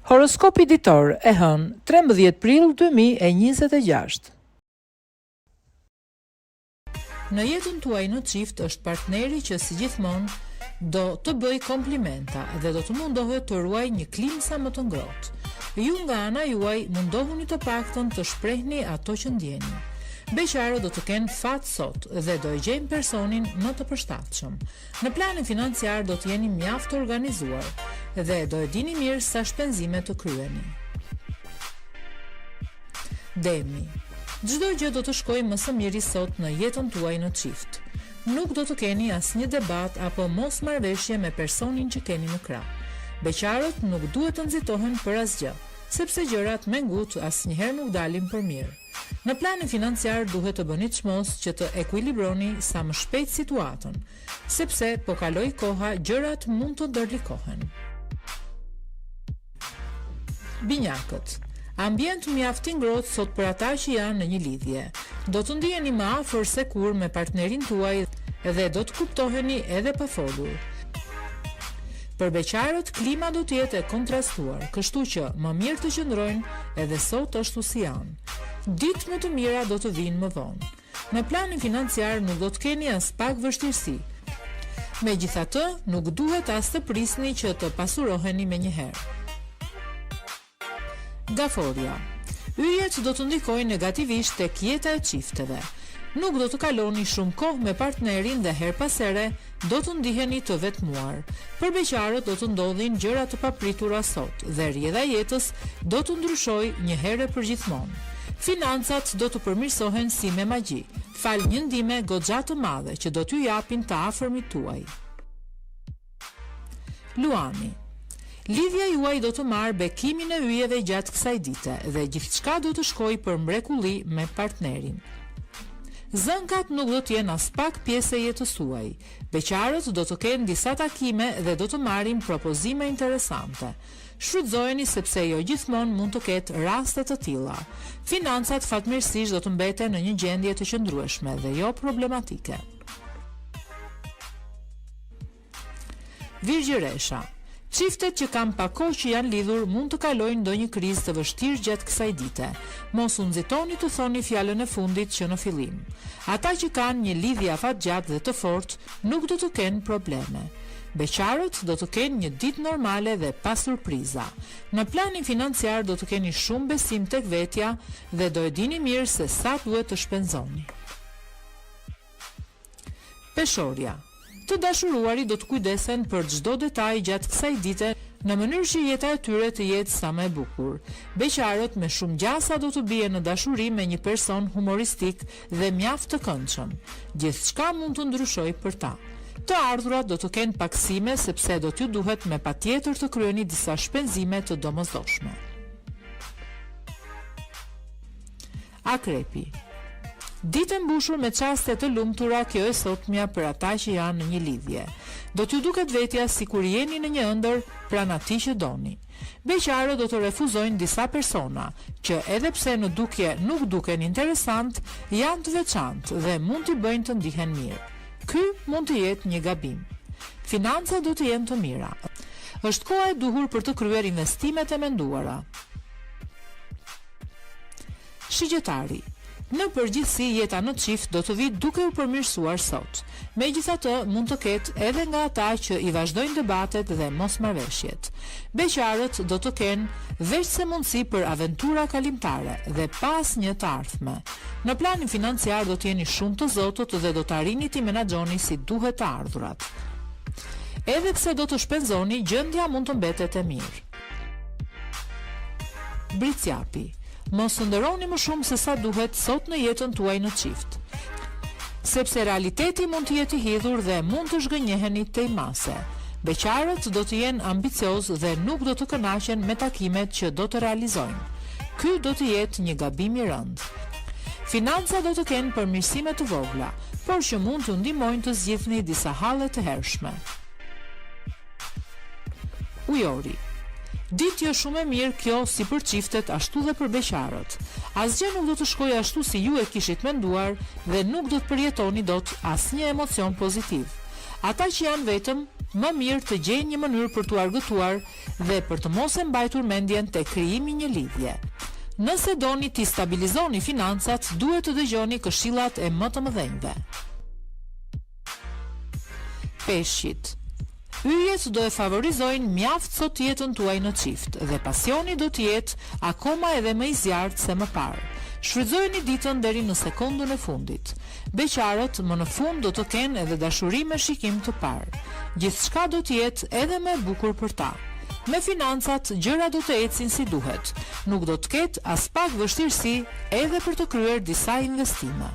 Horoskopi ditor e hënë 13 prill 2026. Në jetën tuaj në çift është partneri që si gjithmonë do të bëj komplimenta dhe do të mundohet të ruaj një klimë sa më të ngrohtë. Ju nga ana juaj mundohuni të paktën të shprehni ato që ndjeni. Beqarët do të kenë fat sot dhe do i gjejnë personin më të përshtatshëm. Në planin financiar do të jeni mjaft të organizuar dhe do e dini mirë sa shpenzime të kryeni. Demi. Çdo gjë do të shkojë më së miri sot në jetën tuaj në çift. Nuk do të keni asnjë debat apo mosmarrëveshje me personin që keni në krah. Beqarët nuk duhet të nxitohen për asgjë, sepse gjërat me ngut asnjëherë nuk dalin për mirë. Në planin financiar duhet të bëni çmos që të ekuilibroni sa më shpejt situatën, sepse po kaloj koha gjërat mund të ndërlikohen. Binjakët. Ambient mjaft i ngrohtë sot për ata që janë në një lidhje. Do të ndiheni më afër se kur me partnerin tuaj dhe do të kuptoheni edhe pa folur. Për beqarët, klima do të jetë e kontrastuar, kështu që më mirë të qëndrojnë edhe sot ashtu si janë. Ditë më të mira do të vinë më vonë. Në planin financiar nuk do të keni as pak vështirësi. Megjithatë, nuk duhet as të prisni që të pasuroheni menjëherë. Gaforia. Yjet do të ndikojnë negativisht tek jeta e çifteve. Nuk do të kaloni shumë kohë me partnerin dhe her pas here do të ndiheni të vetmuar. Për beqarët do të ndodhin gjëra të papritura sot dhe rrjedha e jetës do të ndryshojë një herë për gjithmonë. Financat do të përmirësohen si me magji, fal një ndihme goxha të madhe që do t'ju japin të afërmit tuaj. Luani. Lidhja juaj do të marrë bekimin e yjeve gjatë kësaj dite dhe gjithçka do të shkojë për mrekulli me partnerin. Zënkat nuk do të jenë as pak pjesë e jetës suaj. Beqarët do të kenë disa takime dhe do të marrin propozime interesante. Shfrytëzojeni sepse jo gjithmonë mund të ketë raste të tilla. Financat fatmirësisht do të mbeten në një gjendje të qëndrueshme dhe jo problematike. Virgjëresha. Çiftet që kanë pak kohë që janë lidhur mund të kalojnë ndonjë krizë të vështirë gjatë kësaj dite. Mos u nxitoni të thoni fjalën e fundit që në fillim. Ata që kanë një lidhje afatgjatë dhe të fortë nuk do të kenë probleme. Beqarët do të kenë një ditë normale dhe pa surpriza. Në planin financiar do të keni shumë besim tek vetja dhe do e dini mirë se sa duhet të shpenzoni. Peshorja. Të dashuruarit do të kujdesen për çdo detaj gjatë kësaj dite në mënyrë që jeta e tyre të jetë sa më e bukur. Beqarët me shumë gjasa do të bien në dashuri me një person humoristik dhe mjaft të këndshëm. Gjithçka mund të ndryshojë për ta. Të ardhurat do të kenë paksime sepse do t'ju duhet me patjetër të kryeni disa shpenzime të domosdoshme. Akrepi. Ditë mbushur me çaste të lumtura, kjo e sotmja për ata që janë në një lidhje. Do t'ju duket vetja sikur jeni në një ëndër pranë atij që doni. Beqarët do të refuzojnë disa persona, që edhe pse në dukje nuk duken interesant, janë të veçantë dhe mund t'i bëjnë të ndihen mirë. Ky mund të jetë një gabim. Financat do të jenë të mira. Është koha e duhur për të kryer investimet e menduara. Shigjetari. Në përgjithësi jeta në çift do të vijë duke u përmirësuar sot. Megjithatë, mund të ketë edhe nga ata që i vazhdojnë debatet dhe mosmarrëveshjet. Beqarët do të kenë veç se mundësi për aventura kalimtare dhe pas një të ardhme. Në planin financiar do të jeni shumë të zotët dhe do të arrini t'i menaxhoni si duhet të ardhurat. Edhe pse do të shpenzoni, gjendja mund të mbetet e mirë. Bricjapi. Mos ndëroni më shumë se sa duhet sot në jetën tuaj në çift, sepse realiteti mund të jetë i hidhur dhe mund të zhgënjeheni tej mase. Beqarët do të jenë ambicioz dhe nuk do të kënaqen me takimet që do të realizojnë. Ky do të jetë një gabim i rëndë. Financa do të kenë përmirësime të vogla, por që mund të ndihmojnë të zgjidhni disa halle të hershme. Ujori. Ditë jo shumë e mirë kjo si për çiftet ashtu dhe për beqarët. Asgjë nuk do të shkojë ashtu si ju e kishit menduar dhe nuk do të përjetoni dot asnjë emocion pozitiv. Ata që janë vetëm më mirë të gjejnë një mënyrë për t'u argëtuar dhe për të mos e mbajtur mendjen te krijimi një lidhje. Nëse doni t'i stabilizoni financat, duhet të dëgjoni këshillat e më të mëdhenjve. Peshqit. Yjet do e favorizojnë mjaft sot jetën tuaj në çift dhe pasioni do të jetë akoma edhe më i zjarrt se më parë. Shfrytëzojeni ditën deri në sekondën e fundit. Beqarët më në fund do të kenë edhe dashuri me shikim të parë. Gjithçka do të jetë edhe më e bukur për ta. Me financat, gjëra do të ecin si duhet. Nuk do të ketë as pak vështirësi edhe për të kryer disa investime.